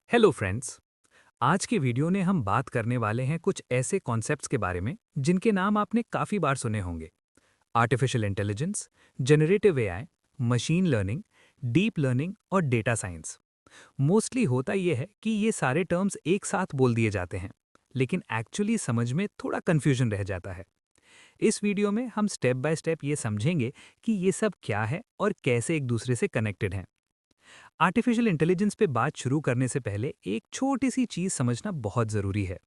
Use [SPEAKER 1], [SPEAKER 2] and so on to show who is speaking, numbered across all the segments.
[SPEAKER 1] Hello friends. आज के video में हम बात करने वाले हैं कुछ ऐसे कॉन्सेप्ट्स के बारे में जिनके नाम आपने काफ़ी बार सुने होंगे। Artificial intelligence, generative AI, machine learning, deep learning और डेटा साइंस। मोस्टली होता यह है कि ये सारे टर्म्स एक साथ बोल दिए जाते हैं, लेकिन एक्चुअली समझ में थोड़ा कन्फ्यूजन रह जाता है। इस वीडियो में हम स्टेप बाय स्टेप ये समझेंगे कि ये सब क्या है और कैसे एक दूसरे से कनेक्टेड हैं। आर्टिफिशियल इंटेलिजेंस पे बात शुरू करने से पहले एक छोटी सी चीज समझना बहुत जरूरी है,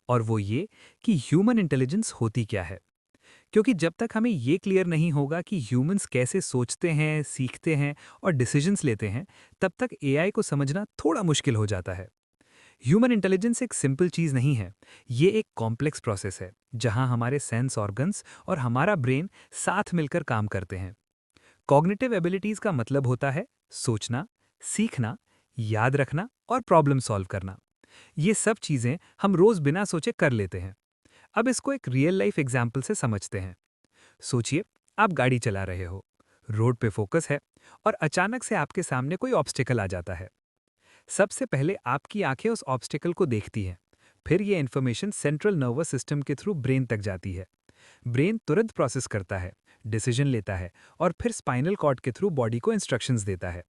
[SPEAKER 1] और वो ये कि ह्यूमन इंटेलिजेंस होती क्या है। क्योंकि जब तक हमें ये क्लियर नहीं होगा कि ह्यूमंस कैसे सोचते हैं, सीखते हैं और डिसीजंस लेते हैं, तब तक एआई को समझना थोड़ा मुश्किल हो जाता है। ह्यूमन इंटेलिजेंस एक सिंपल चीज नहीं है, ये एक कॉम्प्लेक्स प्रोसेस है जहां हमारे सेंस ऑर्गन्स और हमारा ब्रेन साथ मिलकर काम करते हैं। कॉग्निटिव एबिलिटीज का मतलब होता है सोचना, सीखना, याद रखना और प्रॉब्लम सॉल्व करना। ये सब चीजें हम रोज बिना सोचे कर लेते हैं। अब इसको एक रियल लाइफ एग्जाम्पल से समझते हैं। सोचिए, आप गाड़ी चला रहे हो, रोड पे फोकस है और अचानक से आपके सामने कोई ऑब्स्टिकल आ जाता है। सबसे पहले आपकी आंखें उस ऑब्स्टिकल को देखती हैं। फिर ये इन्फॉर्मेशन सेंट्रल नर्वस सिस्टम के थ्रू ब्रेन तक जाती है। ब्रेन तुरंत प्रोसेस करता है, डिसीजन लेता है और फिर स्पाइनल कॉर्ड के थ्रू बॉडी को इंस्ट्रक्शंस देता है।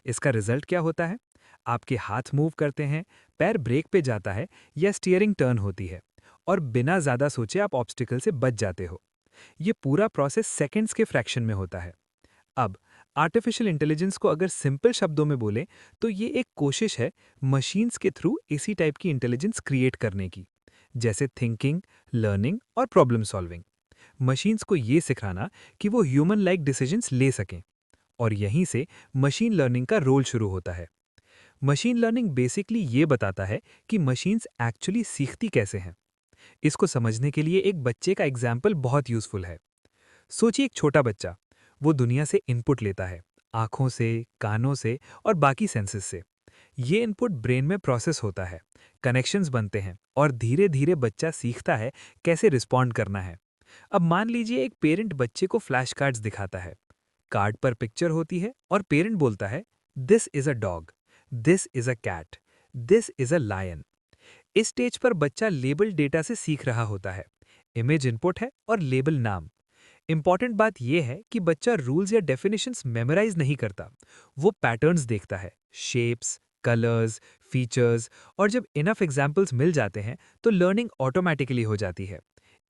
[SPEAKER 1] इसका रिजल्ट क्या होता है? आपके हाथ मूव करते हैं, पैर ब्रेक पे जाता है या स्टीयरिंग टर्न होती है, और बिना ज्यादा सोचे आप ऑब्स्टिकल से बच जाते हो। ये पूरा प्रोसेस सेकंड्स के फ्रैक्शन में होता है। अब आर्टिफिशियल इंटेलिजेंस को अगर सिंपल शब्दों में बोले तो ये एक कोशिश है मशीन्स के थ्रू इसी टाइप की इंटेलिजेंस क्रिएट करने की, जैसे थिंकिंग, लर्निंग और प्रॉब्लम सॉल्विंग। मशीन्स को ये सिखाना कि वो ह्यूमन लाइक डिसीजंस ले सकें, और यहीं से मशीन लर्निंग का रोल शुरू होता है। मशीन लर्निंग बेसिकली ये बताता है कि मशीन्स एक्चुअली सीखती कैसे हैं। इसको समझने के लिए एक बच्चे का एग्जाम्पल बहुत यूजफुल है। सोचिए, एक छोटा बच्चा, वो दुनिया से इनपुट लेता है, आंखों से, कानों से और बाकी सेंसेस से। ये इनपुट ब्रेन में प्रोसेस होता है, कनेक्शंस बनते हैं और धीरे धीरे बच्चा सीखता है कैसे रिस्पॉन्ड करना है। अब मान लीजिए एक पेरेंट बच्चे को फ्लैश कार्ड्स दिखाता है। कार्ड पर पिक्चर होती है और पेरेंट बोलता है, this is a dog, this is a cat, this is a lion. इस स्टेज पर बच्चा लेबल डेटा से सीख रहा होता है। इमेज इनपुट है और लेबल नाम। इंपॉर्टेंट बात यह है कि बच्चा रूल्स या डेफिनेशंस मेमोराइज नहीं करता, वो पैटर्न्स देखता है, शेप्स, कलर्स, फीचर्स, और जब इनफ एग्जाम्पल्स मिल जाते हैं तो लर्निंग ऑटोमेटिकली हो जाती है।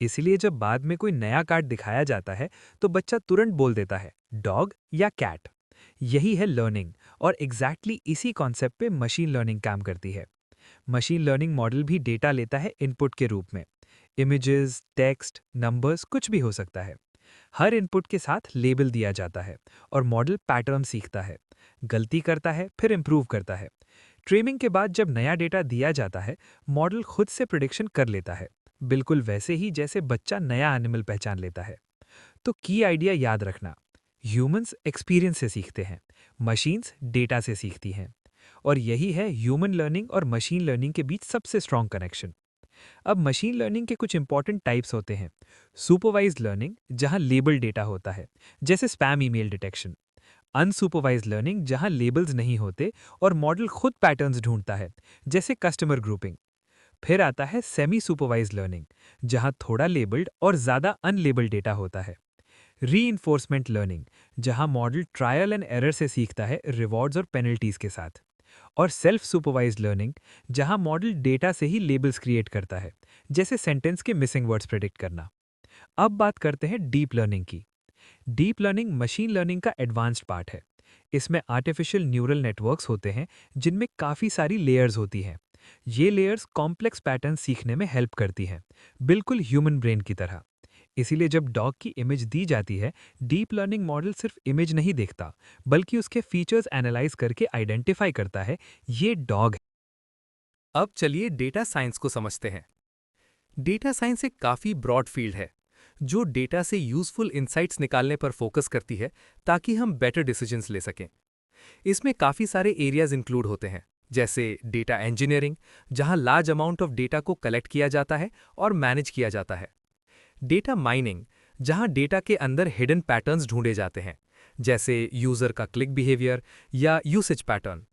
[SPEAKER 1] इसीलिए जब बाद में कोई नया कार्ड दिखाया जाता है तो बच्चा तुरंत बोल देता है, डॉग या कैट। यही है लर्निंग, और एग्जैक्टली इसी कॉन्सेप्ट पे मशीन लर्निंग काम करती है। मशीन लर्निंग मॉडल भी डेटा लेता है इनपुट के रूप में। इमेजेस, टेक्स्ट, नंबर्स, कुछ भी हो सकता है। हर इनपुट के साथ लेबल दिया जाता है और मॉडल पैटर्न सीखता है, गलती करता है, फिर इंप्रूव करता है। ट्रेनिंग के बाद जब नया डेटा दिया जाता है, मॉडल खुद से प्रिडिक्शन कर लेता है, बिल्कुल वैसे ही जैसे बच्चा नया एनिमल पहचान लेता है। तो की आइडिया याद रखना, ह्यूमंस एक्सपीरियंस से सीखते हैं, मशीन्स डेटा से सीखती हैं। और यही है ह्यूमन लर्निंग और मशीन लर्निंग के बीच सबसे स्ट्रॉन्ग कनेक्शन। अब मशीन लर्निंग के कुछ इंपॉर्टेंट टाइप्स होते हैं। सुपरवाइज्ड लर्निंग, जहां लेबल डेटा होता है, जैसे spam email detection. Unsupervised learning, जहां लेबल्स नहीं होते और मॉडल खुद पैटर्न्स ढूंढता है, जैसे कस्टमर ग्रुपिंग। फिर आता है सेमी सुपरवाइज्ड लर्निंग, जहां थोड़ा लेबल्ड और ज्यादा अनलेबल्ड डेटा होता है। रीइंफोर्समेंट लर्निंग, जहां मॉडल ट्रायल एंड एरर से सीखता है, रिवॉर्ड्स और पेनल्टीज के साथ। और सेल्फ सुपरवाइज्ड लर्निंग, जहां मॉडल डेटा से ही लेबल्स क्रिएट करता है, जैसे सेंटेंस के मिसिंग वर्ड्स प्रेडिक्ट करना। अब बात करते हैं डीप लर्निंग की। डीप लर्निंग मशीन लर्निंग का एडवांस्ड पार्ट है। इसमें आर्टिफिशियल न्यूरल नेटवर्क्स होते हैं जिनमें काफ़ी सारी लेयर्स होती हैं। ये लेयर्स कॉम्प्लेक्स पैटर्न सीखने में हेल्प करती हैं, बिल्कुल ह्यूमन ब्रेन की तरह। इसीलिए जब डॉग की इमेज दी जाती है, डीप लर्निंग मॉडल सिर्फ इमेज नहीं देखता, बल्कि उसके फीचर्स एनालाइज करके आइडेंटिफाई करता है, ये डॉग है। अब चलिए डेटा साइंस को समझते हैं। डेटा साइंस एक काफ़ी ब्रॉड फील्ड है जो डेटा से यूजफुल इंसाइट्स निकालने पर फोकस करती है ताकि हम बेटर डिसीजंस ले सकें। इसमें काफ़ी सारे एरियाज इंक्लूड होते हैं, जैसे डेटा इंजीनियरिंग, जहां लार्ज अमाउंट ऑफ डेटा को कलेक्ट किया जाता है और मैनेज किया जाता है। डेटा माइनिंग, जहां डेटा के अंदर हिडन पैटर्न्स ढूंढे जाते हैं, जैसे यूजर का क्लिक बिहेवियर या यूसेज पैटर्न।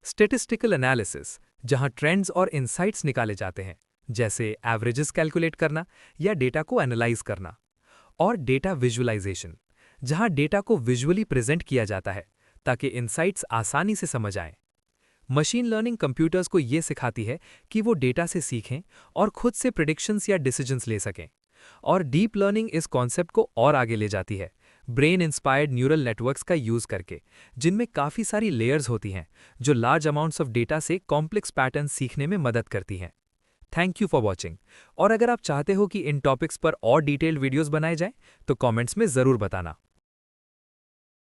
[SPEAKER 1] स्टैटिस्टिकल एनालिसिस, जहां ट्रेंड्स और इंसाइट्स निकाले जाते हैं, जैसे एवरेजेस कैलकुलेट करना या डेटा को एनालाइज करना। और डेटा विजुअलाइजेशन, जहां डेटा को विजुअली प्रेजेंट किया जाता है ताकि इंसाइट्स आसानी से समझ आएं। मशीन लर्निंग कंप्यूटर्स को ये सिखाती है कि वो डेटा से सीखें और खुद से प्रिडिक्शंस या डिसीजंस ले सकें। और डीप लर्निंग इस कॉन्सेप्ट को और आगे ले जाती है, ब्रेन इंस्पायर्ड न्यूरल नेटवर्क्स का यूज करके, जिनमें काफ़ी सारी लेयर्स होती हैं जो लार्ज अमाउंट्स ऑफ डेटा से कॉम्प्लेक्स पैटर्न सीखने में मदद करती हैं। Thank you for watching. और अगर आप चाहते हो कि इन टॉपिक्स पर और डिटेल्ड वीडियोस बनाए जाएं, तो कमेंट्स में ज़रूर बताना।